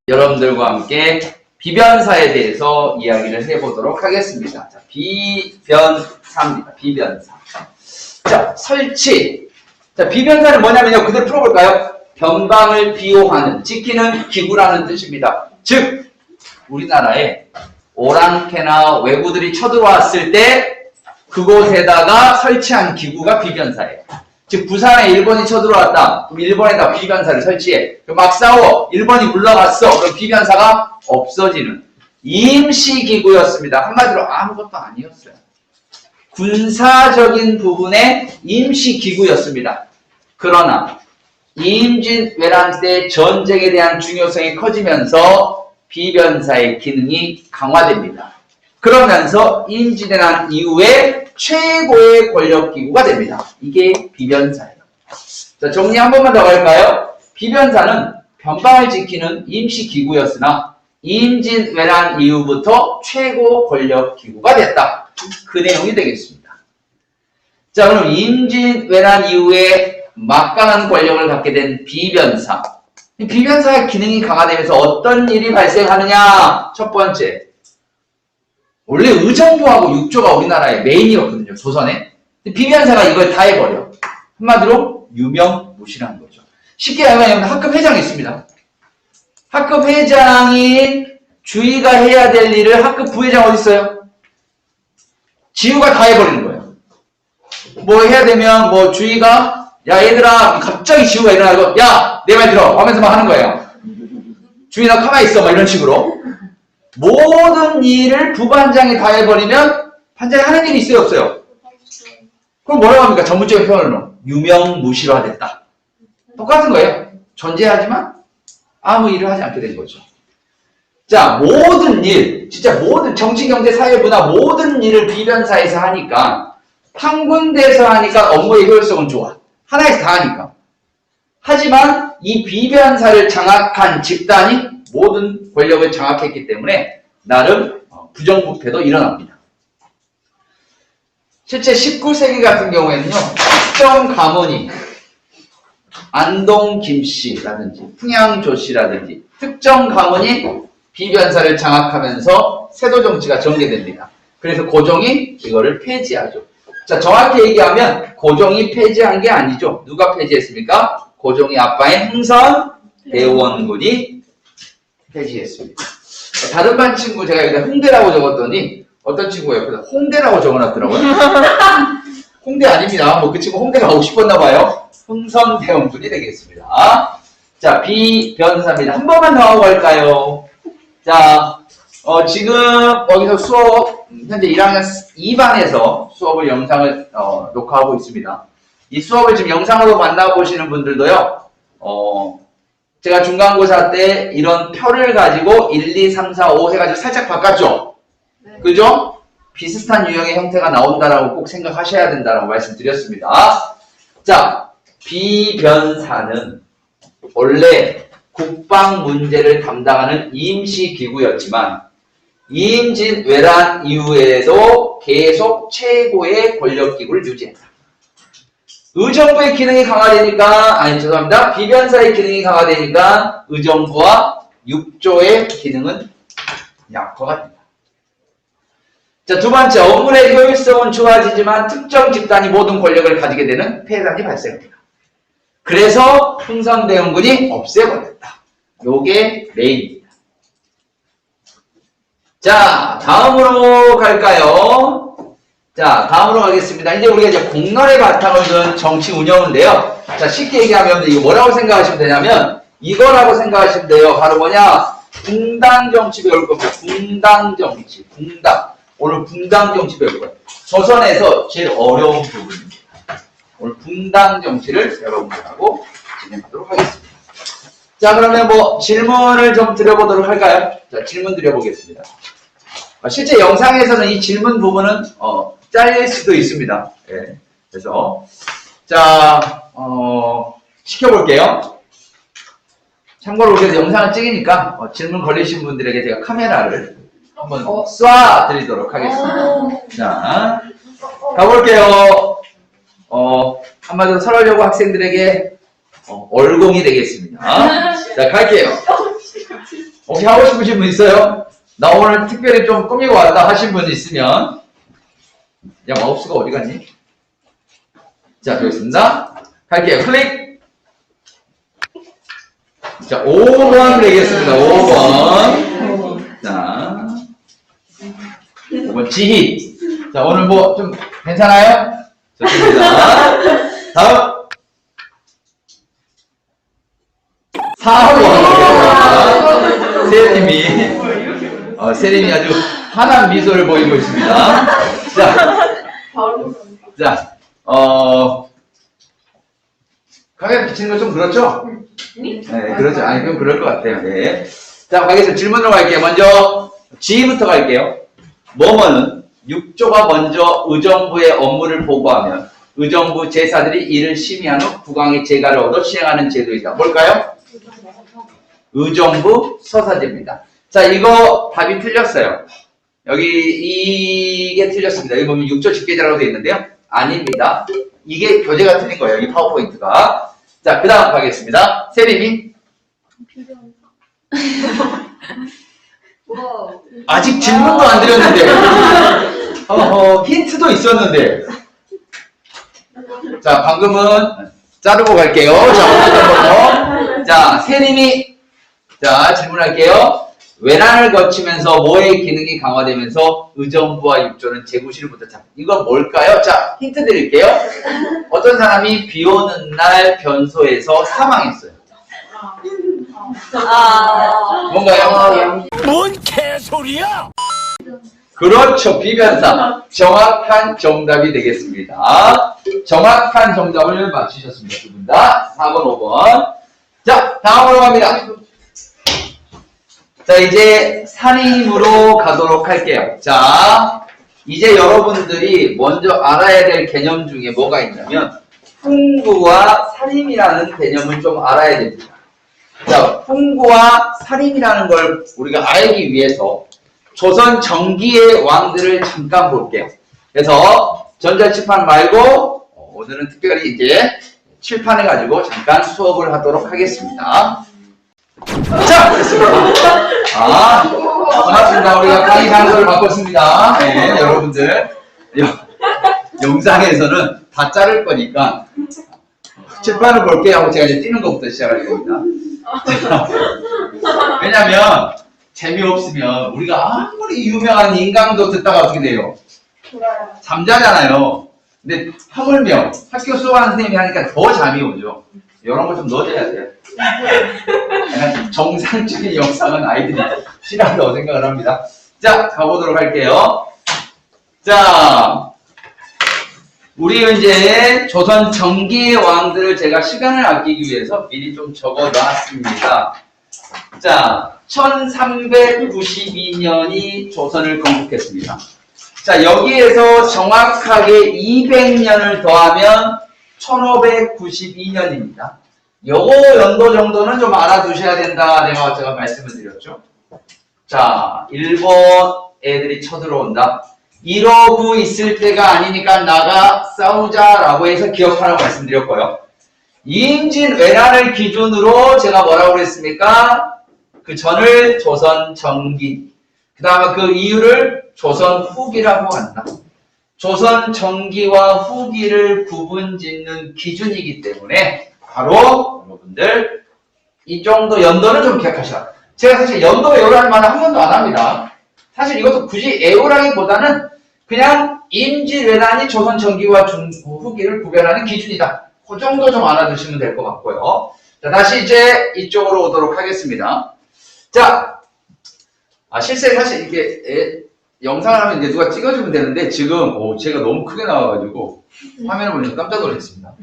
여러분들과 함께 비변사에 대해서 이야기를 해보도록 하겠습니다. 자, 비변사입니다. 비변사. 자, 설치. 자, 비변사는 뭐냐면요. 그대로 풀어볼까요? 변방을 비호하는, 지키는 기구라는 뜻입니다. 즉, 우리나라에 오랑캐나 외구들이 쳐들어왔을 때 그곳에다가 설치한 기구가 비변사예요. 즉 부산에 일본이 쳐들어왔다. 그럼 일본에다 비변사를 설치해. 막 싸워. 일본이 물러갔어. 그럼 비변사가 없어지는 임시기구였습니다. 한마디로 아무것도 아니었어요. 군사적인 부분의 임시기구였습니다. 그러나 임진왜란 때 전쟁에 대한 중요성이 커지면서 비변사의 기능이 강화됩니다. 그러면서 임진왜란 이후에 최고의 권력기구가 됩니다. 이게 비변사예요. 자, 정리 한 번만 더 갈까요? 비변사는 변방을 지키는 임시기구였으나 임진왜란 이후부터 최고 권력기구가 됐다. 그 내용이 되겠습니다. 자, 그럼 임진왜란 이후에 막강한 권력을 갖게 된 비변사. 이 비변사의 기능이 강화되면서 어떤 일이 발생하느냐? 첫 번째, 원래 의정부하고 육조가 우리나라의 메인이었거든요. 조선에. 비변사가 이걸 다 해버려. 한마디로 유명무실한 거죠. 쉽게 말하면 학급 회장이 있습니다. 학급 회장이 주의가 해야 될 일을 학급 부회장 어디 있어요? 지우가 다 해버리는 거예요. 뭐 해야 되면 뭐 주의가 야 얘들아 갑자기 지우가 일어나고 야 내 말 들어 하면서 막 하는 거예요. 주의 너 가만히 있어 막 이런 식으로. 모든 일을 부반장이 다 해버리면 반장이 하는 일이 있어요 없어요? 그럼 뭐라고 합니까? 전문적인 표현으로 유명무실화됐다. 똑같은 거예요. 존재하지만 아무 일을 하지 않게 된 거죠. 자, 모든 일, 진짜 모든 정치, 경제, 사회, 문화 모든 일을 비변사에서 하니까 한 군데에서 하니까 업무의 효율성은 좋아. 하나에서 다 하니까. 하지만 이 비변사를 장악한 집단이 모든 권력을 장악했기 때문에 나름 부정부패도 일어납니다. 실제 19세기 같은 경우에는요. 특정 가문이 안동 김씨라든지 풍양조 씨라든지 특정 가문이 비변사를 장악하면서 세도 정치가 전개됩니다. 그래서 고종이 이거를 폐지하죠. 자, 정확히 얘기하면 고종이 폐지한 게 아니죠. 누가 폐지했습니까? 고종이 아빠인 흥선 대원군이 폐지했습니다. 다른 반 친구 제가 여기다 홍대라고 적었더니 어떤 친구가 옆에다 홍대라고 적어놨더라고요. 홍대 아닙니다. 뭐 그 친구 홍대 가고 싶었나 봐요. 흥선 대원군이 되겠습니다. 자, 비변사입니다. 한 번만 더 하고 갈까요? 자, 지금 여기서 수업 현재 1학년 2반에서 수업을 영상을 녹화하고 있습니다. 이 수업을 지금 영상으로 만나보시는 분들도요. 제가 중간고사 때 이런 표를 가지고 1, 2, 3, 4, 5 해가지고 살짝 바꿨죠? 네. 그죠? 비슷한 유형의 형태가 나온다라고 꼭 생각하셔야 된다라고 말씀드렸습니다. 자, 비변사는 원래 국방 문제를 담당하는 임시기구였지만 임진왜란 이후에도 계속 최고의 권력기구를 유지했다. 의정부의 기능이 강화되니까, 죄송합니다. 비변사의 기능이 강화되니까 의정부와 육조의 기능은 약화가 된다. 자, 두 번째, 업무의 효율성은 좋아지지만 특정 집단이 모든 권력을 가지게 되는 폐해산이 발생합니다. 그래서 흥선대원군이 없애버렸다. 요게 메인입니다. 자, 다음으로 갈까요? 자, 다음으로 가겠습니다. 이제 우리가 이제 공론의 바탕을 둔 정치 운영인데요. 자, 쉽게 얘기하면 이거 뭐라고 생각하시면 되냐면 이거라고 생각하시면 돼요. 바로 뭐냐? 붕당 정치 배울 겁니다. 붕당 정치. 붕당. 오늘 붕당 정치 배울 거예요. 조선에서 제일 어려운 부분입니다. 오늘 붕당 정치를 여러분들하고 진행하도록 하겠습니다. 자, 그러면 뭐 질문을 좀 드려보도록 할까요? 자, 질문 드려보겠습니다. 실제 영상에서는 이 질문 부분은 잘릴 수도 있습니다. 예. 그래서 자, 시켜볼게요. 참고로 우리가 영상을 찍으니까 질문 걸리신 분들에게 제가 카메라를 한번 쏴드리도록 하겠습니다. 자, 가볼게요. 한마디로 설하려고 학생들에게 얼공이 되겠습니다. 자, 갈게요. 혹시 하고 싶으신 분 있어요? 나 오늘 특별히 좀 꾸미고 왔다 하신 분 있으면. 야, 마우스가 어디 갔니? 자, 되겠습니다. 할게요. 클릭. 자, 5번 되겠습니다. 5번. 자, 5번 지희. 자, 오늘 뭐 좀 괜찮아요? 좋습니다. 다음. 4번. 세림이 아주 환한 미소를 보이고 있습니다. 자, 가게 비치는 건 좀 그렇죠? 네, 그렇죠. 아니, 그럼 그럴 것 같아요. 네. 자, 가겠습니다. 질문으로 갈게요. 먼저, G부터 갈게요. 뭐뭐는 6조가 먼저 의정부의 업무를 보고하면 의정부 제사들이 이를 심의한 후 국왕의 재가를 얻어 시행하는 제도이다. 뭘까요? 의정부 서사제입니다. 자, 이거 답이 틀렸어요. 여기 이게 틀렸습니다. 여기 보면 6조 집계제라고 되어 있는데요. 아닙니다. 이게 교재가 틀린 거예요. 이 파워포인트가. 자, 그 다음 가겠습니다. 세림이. 아직 질문도 안 드렸는데. 힌트도 있었는데. 자, 방금은 자르고 갈게요. 자, 세림이. 자, 질문할게요. 외란을 거치면서 뭐의 기능이 강화되면서 의정부와 6조는 제구실부터 이건 뭘까요? 자, 힌트 드릴게요. 어떤 사람이 비 오는 날 변소에서 사망했어요. 뭔가요? 뭔 개소리야? 그렇죠. 비변사. 정확한 정답이 되겠습니다. 정확한 정답을 맞추셨습니다. 두 분 다. 4번, 5번. 자, 다음으로 갑니다. 자, 이제 살인으로 가도록 할게요. 자, 이제 여러분들이 먼저 알아야 될 개념 중에 뭐가 있냐면 풍부와 살인이라는 개념을 좀 알아야 됩니다. 자, 풍부와 살인이라는 걸 우리가 알기 위해서 조선 전기의 왕들을 잠깐 볼게요. 그래서 전자칠판 말고 오늘은 특별히 이제 칠판을 가지고 잠깐 수업을 하도록 하겠습니다. 자, 됐습니다. 반갑습니다. 우리가 강의 장소를 바꿨습니다. 네, 여러분들. 영상에서는 다 자를 거니까 칠판을 볼게요 하고 제가 이제 뛰는 것부터 시작할 겁니다. 왜냐면 재미없으면 우리가 아무리 유명한 인강도 듣다가 어떻게 돼요? 잠자잖아요. 근데 하물며 학교 수업하는 선생님이 하니까 더 잠이 오죠. 이런 걸 좀 넣어줘야 돼요. 정상적인 영상은 아이들이 싫어한다고 생각을 합니다. 자, 가보도록 할게요. 자, 우리 이제 조선 전기의 왕들을 제가 시간을 아끼기 위해서 미리 좀 적어 놨습니다. 자, 1392년이 조선을 건국했습니다. 자, 여기에서 정확하게 200년을 더하면 1592년입니다. 요거 연도 정도는 좀 알아두셔야 된다. 제가 말씀을 드렸죠. 자, 일본 애들이 쳐들어온다. 이러고 있을 때가 아니니까 나가 싸우자라고 해서 기억하라고 말씀드렸고요. 이임진 외란을 기준으로 제가 뭐라고 그랬습니까? 그 전을 조선 정기, 그 다음에 그 이유를 조선 후기라고 한다. 조선 정기와 후기를 구분짓는 기준이기 때문에 바로 여러분들 이 정도 연도는 좀 기억하셔라. 제가 사실 연도 외우라는 말은 한 번도 안 합니다. 사실 이것도 굳이 외우라기보다는 그냥 임진왜란이 조선 전기와 후기를 구별하는 기준이다. 그 정도 좀 알아두시면 될 것 같고요. 자, 다시 이제 이쪽으로 오도록 하겠습니다. 자, 실제 사실 이게 영상을 하면 이제 누가 찍어주면 되는데 지금 제가 너무 크게 나와가지고 화면을 보니까 깜짝 놀랐습니다.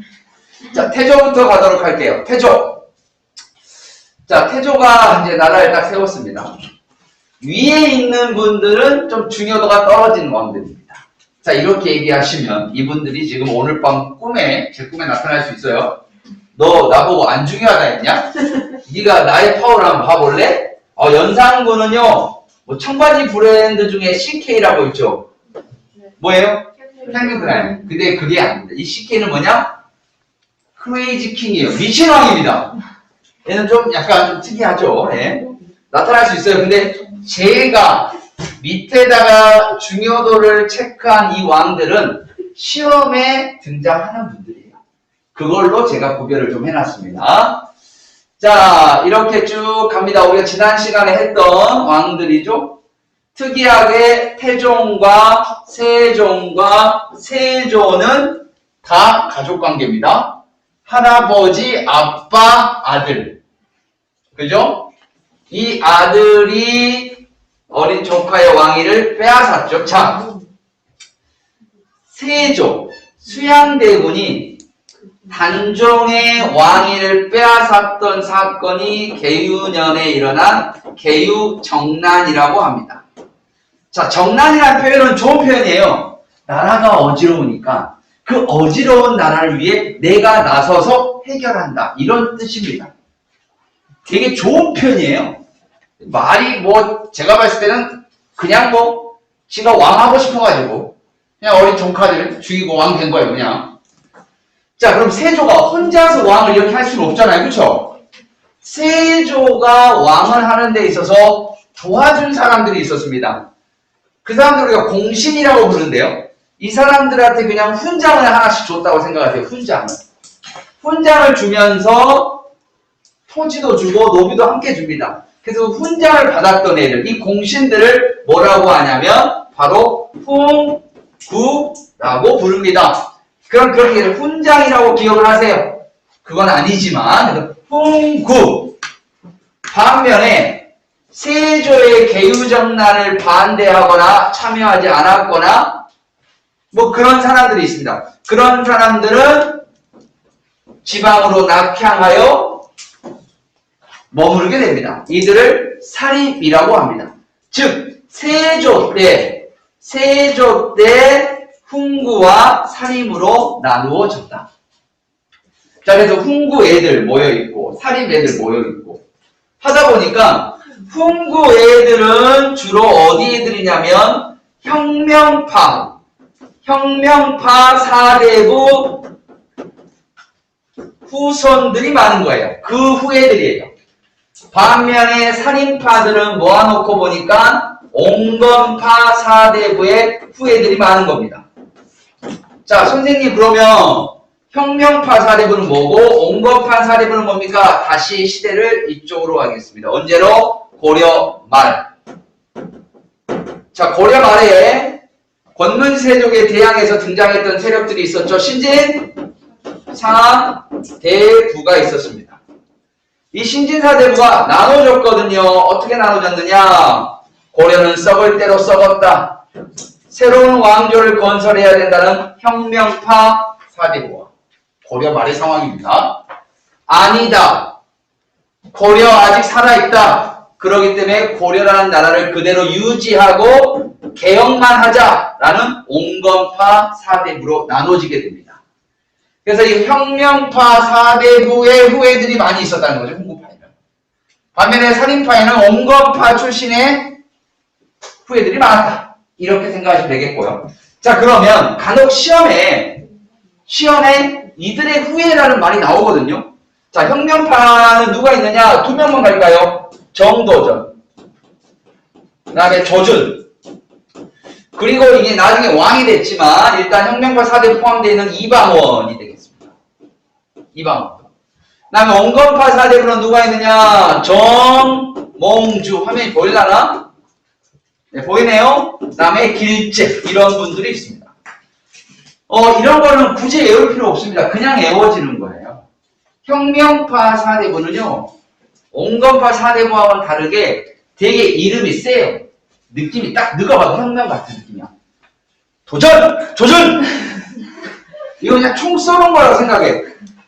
자, 태조부터 가도록 할게요. 태조. 자, 태조가 이제 나라를 딱 세웠습니다. 위에 있는 분들은 좀 중요도가 떨어지는 왕들입니다. 자, 이렇게 얘기하시면 이분들이 지금 오늘 밤 제 꿈에 나타날 수 있어요. 너 나보고 안 중요하다 했냐? 네가 나의 파워를 한번 봐볼래? 연산군은요, 뭐 청바지 브랜드 중에 CK라고 있죠? 뭐예요? 캘빈 클라인. 근데 그게 아닙니다. 이 CK는 뭐냐? 크레이지 킹이에요. 미친왕입니다. 얘는 좀 약간 좀 특이하죠. 예. 나타날 수 있어요. 근데 제가 밑에다가 중요도를 체크한 이 왕들은 시험에 등장하는 분들이에요. 그걸로 제가 구별을 좀 해놨습니다. 자, 이렇게 쭉 갑니다. 우리가 지난 시간에 했던 왕들이죠. 특이하게 태종과 세종과 세조는 다 가족관계입니다. 할아버지, 아빠, 아들. 그죠? 이 아들이 어린 조카의 왕위를 빼앗았죠. 자, 세조, 수양대군이 단종의 왕위를 빼앗았던 사건이 개유년에 일어난 개유정난이라고 합니다. 자, 정난이라는 표현은 좋은 표현이에요. 나라가 어지러우니까 그 어지러운 나라를 위해 내가 나서서 해결한다. 이런 뜻입니다. 되게 좋은 표현이에요. 말이 뭐 제가 봤을 때는 그냥 뭐 지가 왕하고 싶어가지고 그냥 어린 조카들 죽이고 왕 된 거예요. 그냥. 자, 그럼 세조가 혼자서 왕을 이렇게 할 수는 없잖아요. 그렇죠? 세조가 왕을 하는 데 있어서 도와준 사람들이 있었습니다. 그 사람들 우리가 공신이라고 부르는데요. 이 사람들한테 그냥 훈장을 하나씩 줬다고 생각하세요. 훈장을. 훈장을 주면서 토지도 주고 노비도 함께 줍니다. 그래서 훈장을 받았던 애들, 이 공신들을 뭐라고 하냐면 바로 훈구라고 부릅니다. 그럼 그렇게 훈장이라고 기억을 하세요. 그건 아니지만 훈구. 반면에 세조의 개유정난을 반대하거나 참여하지 않았거나 뭐 그런 사람들이 있습니다. 그런 사람들은 지방으로 낙향하여 머무르게 됩니다. 이들을 사립이라고 합니다. 즉 세조 때 훈구와 사립으로 나누어졌다. 자, 그래서 훈구 애들 모여있고 사립 애들 모여있고 하다 보니까 훈구 애들은 주로 어디 애들이냐면 혁명파 사대부 후손들이 많은 거예요. 그 후애들이에요. 반면에 살인파들은 모아놓고 보니까 옹건파 사대부의 후애들이 많은 겁니다. 자, 선생님 그러면 혁명파 사대부는 뭐고 옹건파 사대부는 뭡니까? 다시 시대를 이쪽으로 하겠습니다. 언제로? 고려 말. 자, 고려 말에 권문세족에 대항해서 등장했던 세력들이 있었죠. 신진, 사대부가 있었습니다. 이 신진사대부가 나눠졌거든요. 어떻게 나눠졌느냐? 고려는 썩을 대로 썩었다. 새로운 왕조를 건설해야 된다는 혁명파 사대부와 고려 말의 상황입니다. 아니다. 고려 아직 살아있다. 그렇기 때문에 고려라는 나라를 그대로 유지하고 개혁만 하자라는 옹건파 사대부로 나눠지게 됩니다. 그래서 이 혁명파 사대부의 후예들이 많이 있었다는 거죠. 훈구파에는. 반면에 살인파에는 옹건파 출신의 후예들이 많았다. 이렇게 생각하시면 되겠고요. 자, 그러면 간혹 시험에 이들의 후예라는 말이 나오거든요. 자, 혁명파는 누가 있느냐? 두 명만 갈까요? 정도전, 그 다음에 조준, 그리고 이게 나중에 왕이 됐지만 일단 혁명파 사대에 포함되어 있는 이방원이 되겠습니다. 이방원. 그 다음에 옹건파 사대부는 누가 있느냐? 정몽주. 화면이 보이려나? 네, 보이네요? 그 다음에 길재. 이런 분들이 있습니다. 이런 거는 굳이 외울 필요 없습니다. 그냥 외워지는 거예요. 혁명파 사대부는요, 옹건파 사대부와는 다르게 되게 이름이 세요. 느낌이 딱 누가 혁명 같은 느낌이야. 도전! 조준! 이거 그냥 총 쏘는 거라고 생각해.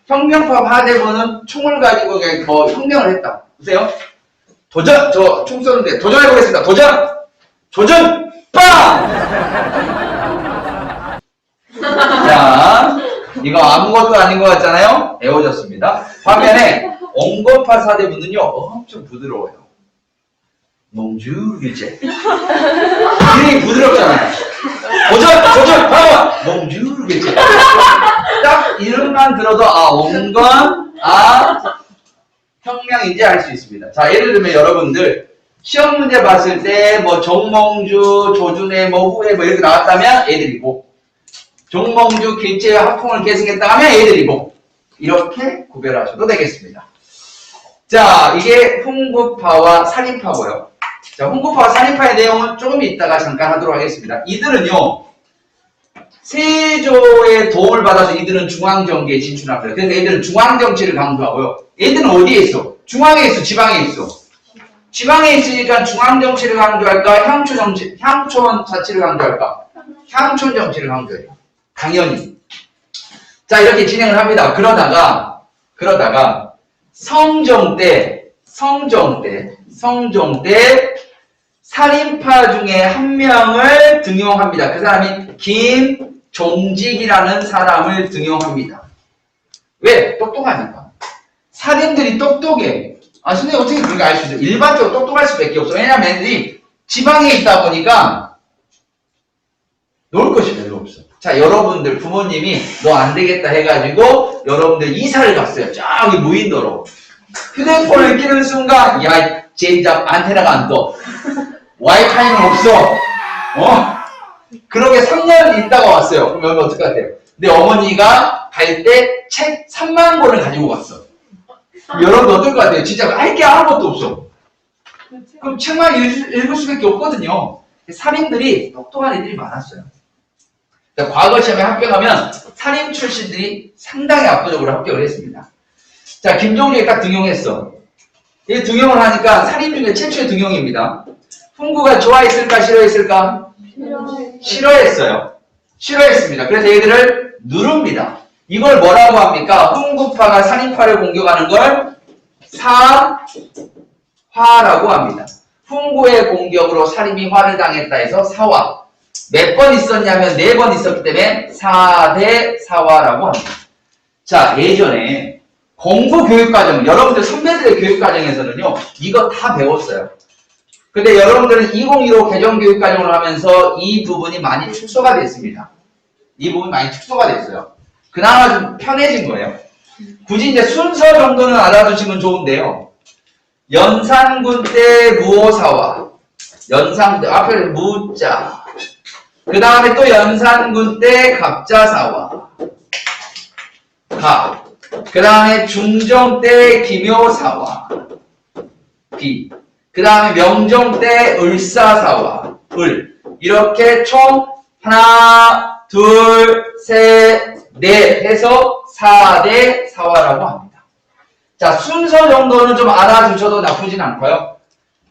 혁명파 사대부는 총을 가지고 그냥 혁명을 했다. 보세요. 도전! 저 총 쏘는데 도전해보겠습니다. 도전! 조준! 빵! 자, 이거 아무것도 아닌 것 같잖아요? 외워졌습니다. 화면에 옹건파 사대부는요, 엄청 부드러워요. 몽주르제. 이름이 부드럽잖아요. 도전! 봐봐! 몽주르제. 딱 이름만 들어도, 옹건, 혁명인지 알 수 있습니다. 자, 예를 들면 여러분들, 시험 문제 봤을 때 뭐 정몽주, 조준회, 뭐 후회 뭐 이렇게 나왔다면 애들이고 정몽주 길체 합풍을 계승했다 하면 애들이고 이렇게 구별하셔도 되겠습니다. 자, 이게 훈구파와 살인파고요. 자, 훈구파와 살인파의 내용은 조금 이따가 잠깐 하도록 하겠습니다. 이들은요, 세조의 도움을 받아서 이들은 중앙정계에 진출합니다. 그래서 애들은 중앙정치를 강조하고요. 애들은 어디에 있어? 중앙에 있어? 지방에 있어? 지방에 있으니까 중앙정치를 강조할까? 향촌 자치를 강조할까? 향촌 정치를 강조해요. 당연히. 자, 이렇게 진행을 합니다. 그러다가 성종 때 살인파 중에 한 명을 등용합니다. 그 사람이 김종직이라는 사람을 등용합니다. 왜? 똑똑하니까. 살인들이 똑똑해. 아, 선생님 어떻게 그렇게 알 수 있어요? 일반적으로 똑똑할 수밖에 없어. 왜냐면 애들이 지방에 있다 보니까 놀 것이 별로 없어. 자, 여러분들 부모님이 너 안 되겠다 해가지고 여러분들 이사를 갔어요. 저기 무인도로. 휴대폰을 끼는 순간 야, 젠장 안테나가 안 떠. 와이파이는 없어. 그렇게 3년 있다가 왔어요. 그럼 여러분 어떡할 같아요? 내 어머니가 갈 때 책 3만 권을 가지고 갔어. 여러분 어떨 것 같아요? 진짜 할 게 아무것도 없어. 그럼 책만 읽을 수밖에 없거든요. 살인들이 똑똑한 애들이 많았어요. 과거 시험에 합격하면 살인 출신들이 상당히 압도적으로 합격을 했습니다. 자, 김종직이 딱 등용했어. 이 등용을 하니까 살인 중에 최초의 등용입니다. 훈구가 좋아했을까 싫어했을까? 싫어했어요. 싫어했습니다. 그래서 얘들을 누릅니다. 이걸 뭐라고 합니까? 훈구파가 살인파를 공격하는 걸 사화라고 합니다. 훈구의 공격으로 살인이 화를 당했다 해서 사화. 몇 번 있었냐면 4번 있었기 때문에 4대 사화라고 합니다. 자, 예전에 공부 교육과정, 여러분들 선배들의 교육과정에서는요, 이거 다 배웠어요. 근데 여러분들은 2015 개정교육과정을 하면서 이 부분이 많이 축소가 됐습니다. 이 부분이 많이 축소가 됐어요. 그나마 좀 편해진 거예요. 굳이 이제 순서 정도는 알아두시면 좋은데요. 연산군 때 무오사화, 연산군 때 앞에 무자, 그 다음에 또 연산군 때 갑자사화, 가, 그 다음에 중종 때 기묘사화, 비, 그 다음에 명종 때 을사사화, 을. 이렇게 총 하나, 둘, 셋, 넷 해서 4대 사화라고 합니다. 자, 순서 정도는 좀 알아두셔도 나쁘진 않고요.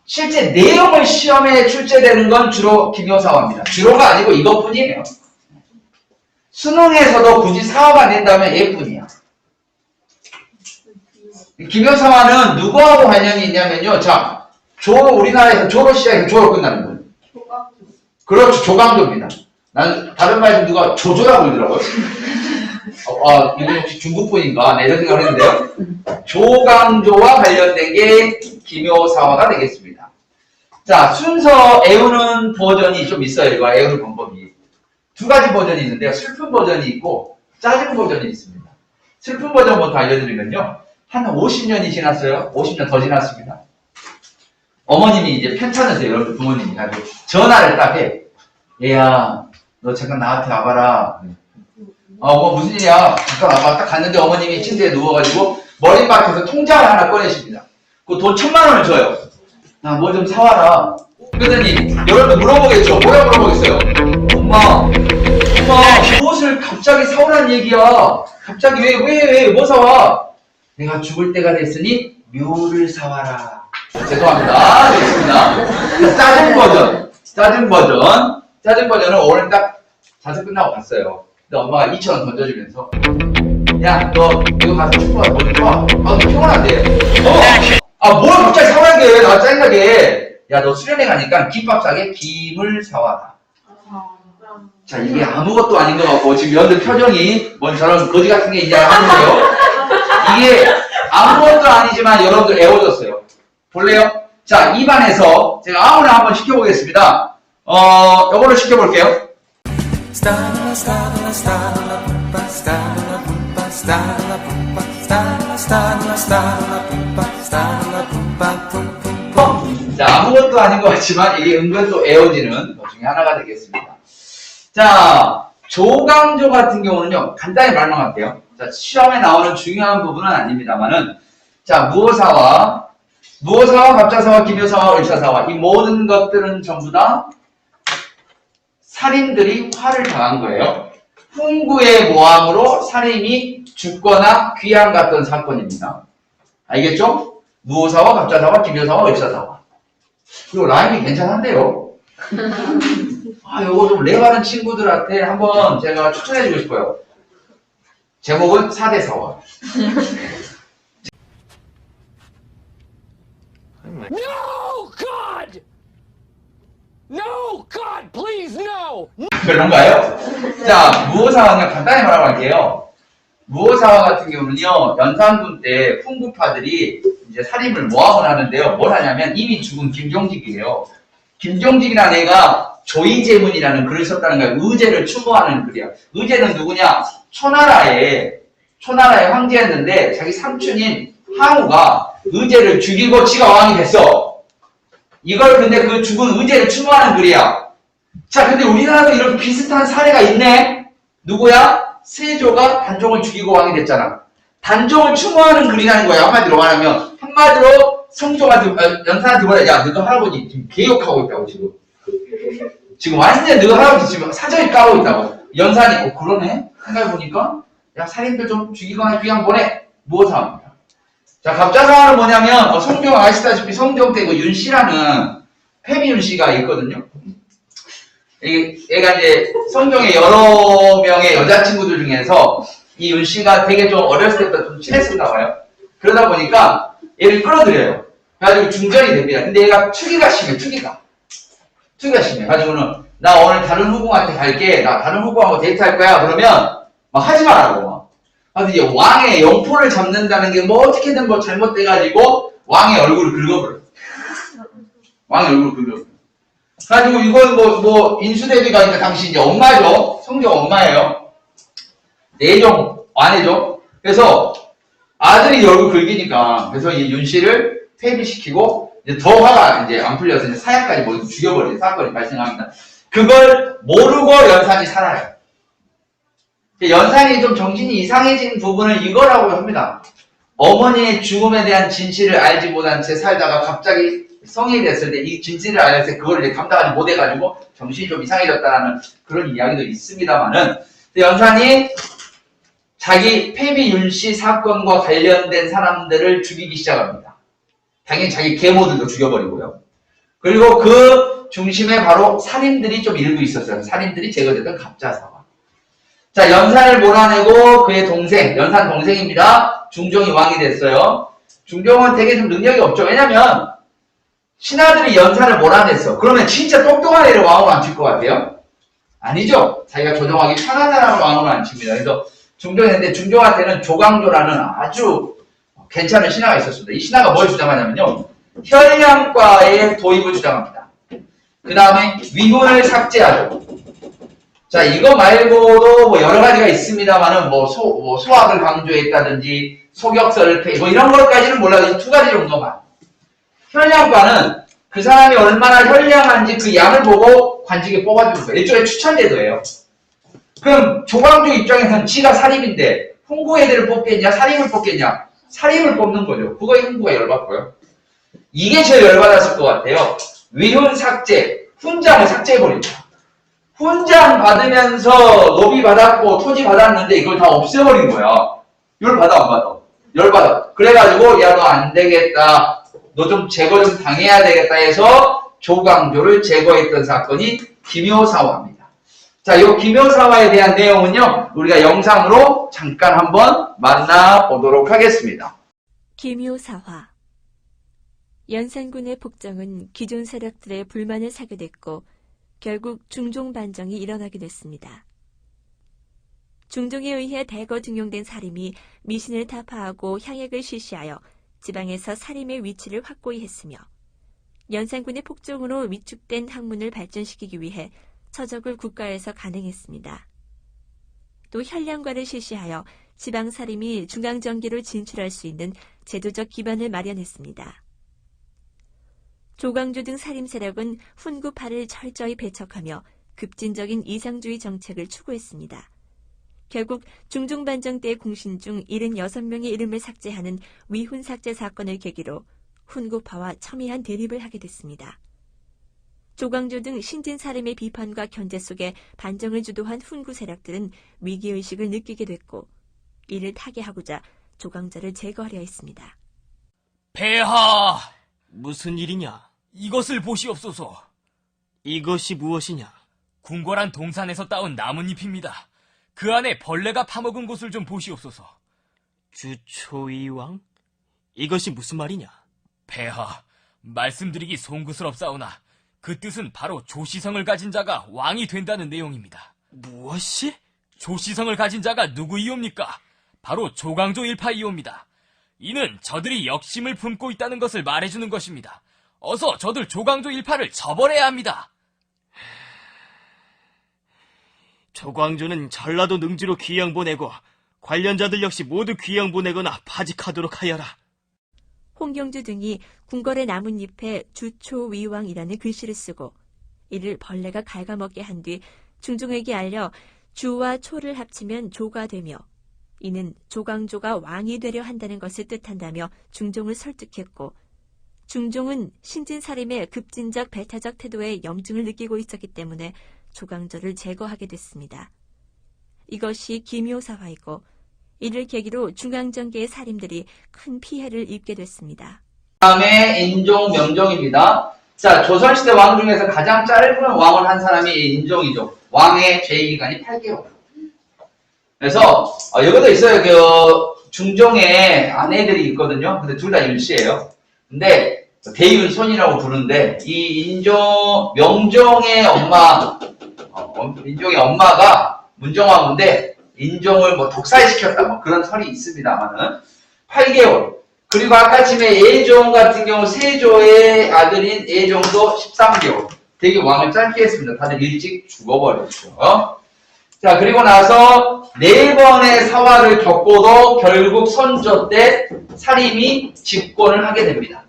실제 내용을 시험에 출제되는 건 주로 기묘사화입니다. 주로가 아니고 이것뿐이에요. 수능에서도 굳이 사화가 안 된다면 얘뿐이야. 기묘사화는 누구하고 관련이 있냐면요. 자, 우리나라에서 조로 시작해서 조로 끝나는 거예요. 그렇죠. 조강조입니다. 난 다른 말에서 누가 조조라고 그러더라고요. 이게 혹시 중국분인가? 네, 이런 생각을 했는데요. 조강조와 관련된 게 기묘사화가 되겠습니다. 자, 순서 애우는 버전이 좀 있어요. 이거 애우는 방법이. 2가지 버전이 있는데요. 슬픈 버전이 있고 짜증 버전이 있습니다. 슬픈 버전부터 알려드리면요. 한 50년이 지났어요. 50년 더 지났습니다. 어머님이 이제 편찮으세요. 여러분 부모님이. 가지고 전화를 딱 해. 얘야, 너 잠깐 나한테 와봐라. 어머 무슨 일이야? 잠깐 와봐. 딱 갔는데 어머님이 침대에 누워가지고 머리맡에서 통장을 하나 꺼내십니다. 그 돈 1000만 원을 줘요. 나 뭐 좀 사와라. 그러더니 여러분 물어보겠죠. 뭐라 물어보겠어요? 엄마 무엇을 갑자기 사오라는 얘기야. 갑자기 왜 뭐 사와? 내가 죽을 때가 됐으니 묘를 사와라. 죄송합니다. 됐습니다. 짜증 버전은 오늘 딱 자습 끝나고 갔어요. 근데 엄마가 2,000원 던져주면서 야, 너 이거 가서 축구가 뭐 좀 와. 너 피곤한데. 뭘 갑자기 사오라는 게 나 짜증나게. 야, 너 수련회 가니까 김밥 싸게 김을 사와라. 자, 이게 아무것도 아닌 것 같고 지금 여러분들 표정이 뭔 저런 거지 같은 게 이제 하는데요. 이게 아무것도 아니지만 여러분들 애워졌어요. 볼래요? 자, 2반에서 제가 아무나 한번 시켜보겠습니다. 요거를 시켜볼게요. 자, 아무것도 아닌 것 같지만 이게 은근 또 애워지는 것 중에 하나가 되겠습니다. 자, 조강조 같은 경우는요, 간단히 말만 할게요. 자, 시험에 나오는 중요한 부분은 아닙니다만은, 자, 무어사와 갑자사와 기묘사와 을사사와 이 모든 것들은 전부 다 살인들이 화를 당한 거예요. 훈구의 모함으로 살인이 죽거나 귀양 갔던 사건입니다. 알겠죠? 무어사와 갑자사와 기묘사와 을사사와. 이거 라임이 괜찮은데요? 요거 좀 랩하는 친구들한테 한번 제가 추천해주고 싶어요. 제목은 4대 사화. No, God! No, God, please, no! 그런가요? 자, 무어사화는 간단히 말할게요. 무어사화 같은 경우는요, 연산군 때 훈구파들이 이제 살인을 모함을 하는데요. 뭘 하냐면 이미 죽은 김종직이에요. 김종직이라는 애가 조이제문이라는 글을 썼다는 거예요. 의제를 추모하는 글이야. 의제는 누구냐? 초나라의 황제였는데 자기 삼촌인 항우가 의제를 죽이고 지가 왕이 됐어. 이걸 근데 그 죽은 의제를 추모하는 글이야. 자, 근데 우리나라도 이렇게 비슷한 사례가 있네? 누구야? 세조가 단종을 죽이고 왕이 됐잖아. 단종을 추모하는 글이라는 거야. 한마디로 말하면. 한마디로 성종한테, 연산한테 뭐라, 야, 너가 할아버지 지금 개욕하고 있다고, 지금. 지금 완전 너가 할아버지 지금 사정이 까고 있다고. 연산이, 그러네? 생각해보니까, 야, 살인들 좀 죽이거나 귀양 보내. 무어사화입니다. 자, 갑자사화는 뭐냐면, 성종 아시다시피 성종 때 그 윤씨라는 패미 윤씨가 있거든요. 얘가 이제 성종의 여러 명의 여자친구들 중에서 이 윤씨가 되게 좀 어렸을 때부터 좀 친했었나 봐요. 그러다 보니까 얘를 끌어들여요. 그래가지고 중전이 됩니다. 근데 얘가 투기가 심해, 투기가 심해. 가지고는 나 오늘 다른 후궁한테 갈게. 나 다른 후궁하고 데이트할 거야. 그러면 막 하지 말라고 막. 그래서 이제 왕의 영포를 잡는다는 게 뭐 어떻게든 뭐 잘못돼가지고 왕의 얼굴을 긁어버려. 왕의 얼굴을 긁어버려. 가지고 이건 뭐 인수대비가 있다. 당시 이제 엄마죠. 성종 엄마예요. 내종 아내죠. 그래서 아들이 얼굴 긁히니까 그래서 이 윤씨를 폐비시키고 이제 더 화가 이제 안 풀려서 이제 사약까지 모두 죽여버리는 사건이 발생합니다. 그걸 모르고 연산이 살아요. 연산이 좀 정신이 이상해진 부분은 이거라고 합니다. 어머니의 죽음에 대한 진실을 알지 못한 채 살다가 갑자기 성인이 됐을 때 이 진실을 알았을 때 그걸 이제 감당하지 못해가지고 정신이 좀 이상해졌다는 그런 이야기도 있습니다만은 연산이 자기 패비 윤씨 사건과 관련된 사람들을 죽이기 시작합니다. 당연히 자기 계모들도 죽여버리고요. 그리고 그 중심에 바로 살인들이 좀 일부 있었어요. 살인들이 제거됐던 갑자사화. 자, 연산을 몰아내고 그의 동생, 연산 동생입니다. 중종이 왕이 됐어요. 중종은 되게 좀 능력이 없죠. 왜냐면 신하들이 연산을 몰아냈어. 그러면 진짜 똑똑한 애를 왕으로 앉힐 것 같아요? 아니죠. 자기가 조정하기 편한 사람을 왕으로 앉힙니다. 그래서 중종인데 중종한테는 조강조라는 아주 괜찮은 신하가 있었습니다. 이 신하가 뭘 주장하냐면요. 혈량과의 도입을 주장합니다. 그 다음에 위문을 삭제하죠. 자, 이거 말고도 뭐 여러 가지가 있습니다만은 소학을 강조했다든지 소격설을 뭐 이런 것까지는 몰라도 이 두 가지 정도만. 혈량과는 그 사람이 얼마나 혈량한지 그 양을 보고 관직에 뽑아주는 거예요. 일종의 추천제도예요. 그럼 조광조 입장에서는 지가 사립인데 훈구 애들을 뽑겠냐 사립을 뽑겠냐? 사립을 뽑는 거죠. 그거에 훈구가 열받고요. 이게 제일 열받았을 것 같아요. 위훈 삭제, 훈장을 삭제해버린다. 훈장 받으면서 노비 받았고 토지 받았는데 이걸 다 없애버린 거야. 이걸 받아 안 받아? 열받아. 그래가지고 야 너 안 되겠다. 너 좀 제거 좀 당해야 되겠다 해서 조광조를 제거했던 사건이 기묘사화입니다. 자, 이 기묘사화에 대한 내용은요, 우리가 영상으로 잠깐 한번 만나보도록 하겠습니다. 기묘사화. 연산군의 폭정은 기존 세력들의 불만을 사게 됐고 결국 중종 반정이 일어나게 됐습니다. 중종에 의해 대거 등용된 사림이 미신을 타파하고 향액을 실시하여 지방에서 사림의 위치를 확고히 했으며 연산군의 폭정으로 위축된 학문을 발전시키기 위해 처적을 국가에서 간행했습니다. 또 혈량관을 실시하여 지방사림이 중앙정기로 진출할 수 있는 제도적 기반을 마련했습니다. 조광조 등 살림 세력은 훈구파를 철저히 배척하며 급진적인 이상주의 정책을 추구했습니다. 결국 중종반정 때 공신 중 76명의 이름을 삭제하는 위훈 삭제 사건을 계기로 훈구파와 첨예한 대립을 하게 됐습니다. 조광조 등 신진사림의 비판과 견제 속에 반정을 주도한 훈구 세력들은 위기의식을 느끼게 됐고 이를 타개하고자 조광조를 제거하려 했습니다. 폐하! 무슨 일이냐? 이것을 보시옵소서. 이것이 무엇이냐? 궁궐한 동산에서 따온 나뭇잎입니다. 그 안에 벌레가 파먹은 곳을 좀 보시옵소서. 주초이왕? 이것이 무슨 말이냐? 폐하, 말씀드리기 송구스럽사오나 그 뜻은 바로 조시성을 가진 자가 왕이 된다는 내용입니다. 무엇이? 조시성을 가진 자가 누구이옵니까? 바로 조광조 일파이옵니다. 이는 저들이 역심을 품고 있다는 것을 말해주는 것입니다. 어서 저들 조광조 일파를 처벌해야 합니다. 조광조는 전라도 능지로 귀양 보내고 관련자들 역시 모두 귀양 보내거나 파직하도록 하여라. 홍경주 등이 궁궐의 나뭇잎에 주초위왕이라는 글씨를 쓰고 이를 벌레가 갉아먹게 한 뒤 중종에게 알려 주와 초를 합치면 조가 되며 이는 조광조가 왕이 되려 한다는 것을 뜻한다며 중종을 설득했고 중종은 신진사림의 급진적 배타적 태도에 염증을 느끼고 있었기 때문에 조광조를 제거하게 됐습니다. 이것이 기묘사화이고 이를 계기로 중앙정계의 살인들이 큰 피해를 입게 됐습니다. 다음에 인종 명종입니다. 자, 조선시대 왕 중에서 가장 짧은 왕을 한 사람이 인종이죠. 왕의 재위기간이 8개월. 그래서 여기도 있어요. 그 중종의 아내들이 있거든요. 근데 둘 다 윤씨예요. 근데 대윤손이라고 부르는데 이 명종의 엄마가 문정왕후인데 인종을 뭐 독살시켰다 뭐 그런 설이 있습니다만은 8개월. 그리고 아까 전에 예종 같은 경우 세조의 아들인 예종도 13개월. 되게 왕을 짧게 했습니다. 다들 일찍 죽어버렸죠. 자, 그리고 나서 4번의 사화를 겪고도 결국 선조 때 사림이 집권을 하게 됩니다.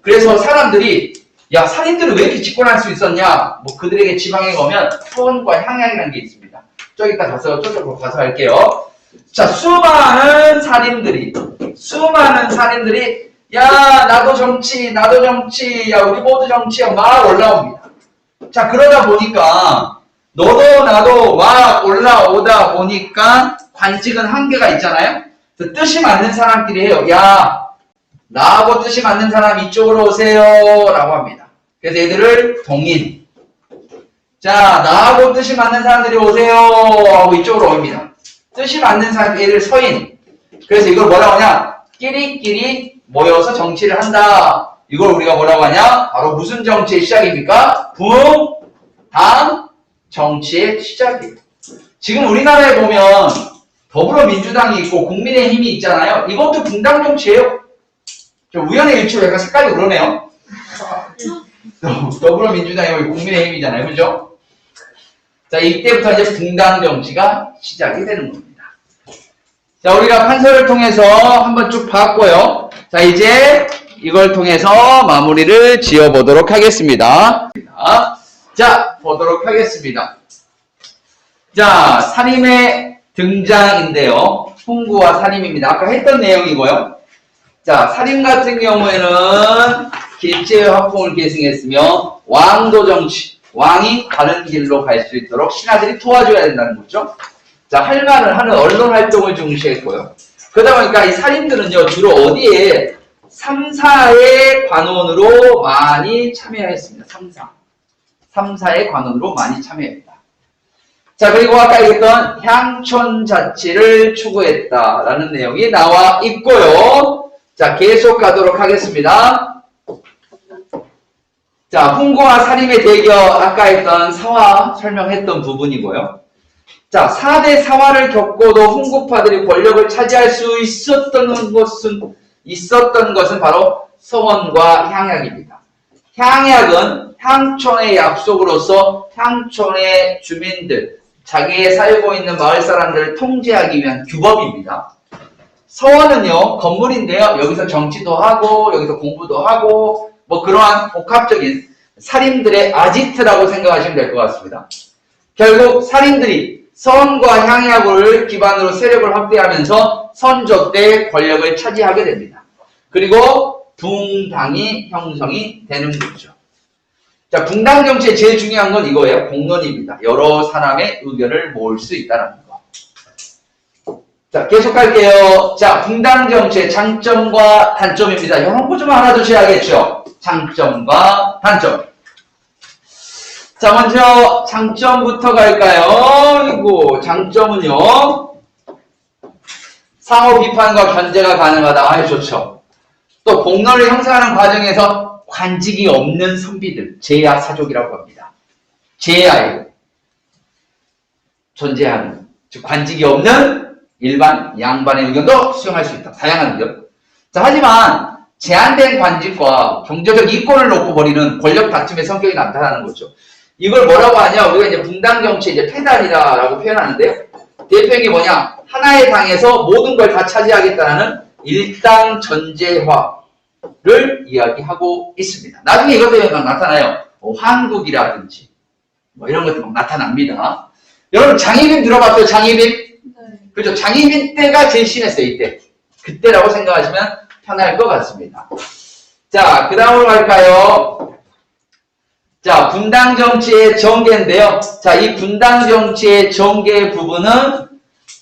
그래서 사람들이 야, 살인들은 왜 이렇게 집권할 수 있었냐? 뭐 그들에게 지방에 가면 서원과 향약이라는 게 있습니다. 저쪽으로 가서 할게요. 자, 수많은 살인들이 야, 나도 정치, 야, 우리 모두 정치야 막 올라옵니다. 자, 그러다 보니까 너도 나도 막 올라오다 보니까 관직은 한계가 있잖아요. 그 뜻이 맞는 사람끼리 해요. 야, 나하고 뜻이 맞는 사람 이쪽으로 오세요 라고 합니다. 그래서 얘들을 동인. 자, 나하고 뜻이 맞는 사람들이 오세요 하고 이쪽으로 옵니다. 뜻이 맞는 사람, 얘들 서인. 그래서 이걸 뭐라고 하냐? 끼리끼리 모여서 정치를 한다. 이걸 우리가 뭐라고 하냐? 바로 무슨 정치의 시작입니까? 당 정치의 시작이에요. 지금 우리나라에 보면 더불어민주당이 있고 국민의힘이 있잖아요. 이것도 붕당 정치예요. 좀 우연의 일치로 약간 색깔이 그러네요. 더불어민주당이 국민의힘이잖아요. 그죠? 자, 이때부터 이제 붕당 정치가 시작이 되는 겁니다. 자, 우리가 판서를 통해서 한번 쭉 봤고요. 자, 이제 이걸 통해서 마무리를 지어보도록 하겠습니다. 자, 보도록 하겠습니다. 자, 사림의 등장인데요. 훈구와 사림입니다. 아까 했던 내용이고요. 자, 사림 같은 경우에는 길제의 화풍을 계승했으며 왕도 정치, 왕이 다른 길로 갈 수 있도록 신하들이 도와줘야 된다는 거죠. 자, 할 말을 하는 언론 활동을 중시했고요. 그러다 보니까 이 사림들은요, 주로 어디에 3사의 관원으로 많이 참여했습니다. 3사의 관원으로 많이 참여했다. 자, 그리고 아까 얘기했던 향촌 자치를 추구했다라는 내용이 나와 있고요. 자, 계속 가도록 하겠습니다. 자, 훈구와 사림의 대결, 아까 했던 사화 설명했던 부분이고요. 자, 4대 사화를 겪고도 훈구파들이 권력을 차지할 수 있었던 것은 바로 서원과 향약입니다. 향약은 향촌의 약속으로서 향촌의 주민들, 자기의 살고 있는 마을 사람들을 통제하기 위한 규범입니다. 서원은요, 건물인데요. 여기서 정치도 하고, 여기서 공부도 하고, 뭐 그러한 복합적인 살인들의 아지트라고 생각하시면 될 것 같습니다. 결국 살인들이 선과 향약을 기반으로 세력을 확대하면서 선조 때 권력을 차지하게 됩니다. 그리고 붕당이 형성이 되는 거죠. 자, 붕당 정치의 제일 중요한 건 이거예요. 공론입니다. 여러 사람의 의견을 모을 수 있다는 거. 자, 계속할게요. 자, 붕당 정치의 장점과 단점입니다. 이런 거 좀 알아두셔야겠죠. 장점과 단점. 자, 먼저 장점부터 갈까요? 이거 장점은요. 상호 비판과 견제가 가능하다. 아유, 좋죠. 또 공론을 형성하는 과정에서 관직이 없는 선비들, 제야 사족이라고 합니다. 제야에 존재하는, 즉 관직이 없는 일반 양반의 의견도 수용할 수 있다. 다양한 의견. 자, 하지만 제한된 관직과 경제적 이권을 놓고 벌이는 권력 다툼의 성격이 나타나는 거죠. 이걸 뭐라고 하냐? 우리가 이제 붕당 정치 이제 폐단이다라고 표현하는데요. 대표적인 게 뭐냐? 하나의 당에서 모든 걸 다 차지하겠다는 일당 전제화를 이야기하고 있습니다. 나중에 이것들이 막 나타나요. 황국이라든지 뭐 이런 것들 막 나타납니다. 여러분 장희빈 들어봤어요? 장희빈? 네. 그죠? 장희빈 때가 제일 심했어요. 이때. 그때라고 생각하시면 편할 것 같습니다. 자, 그 다음으로 갈까요? 자, 분당 정치의 전개인데요. 자, 이 분당 정치의 전개 부분은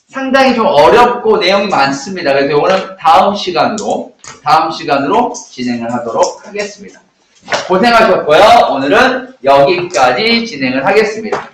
상당히 좀 어렵고 내용이 많습니다. 그래서 이거는 다음 시간으로 진행을 하도록 하겠습니다. 고생하셨고요. 오늘은 여기까지 진행을 하겠습니다.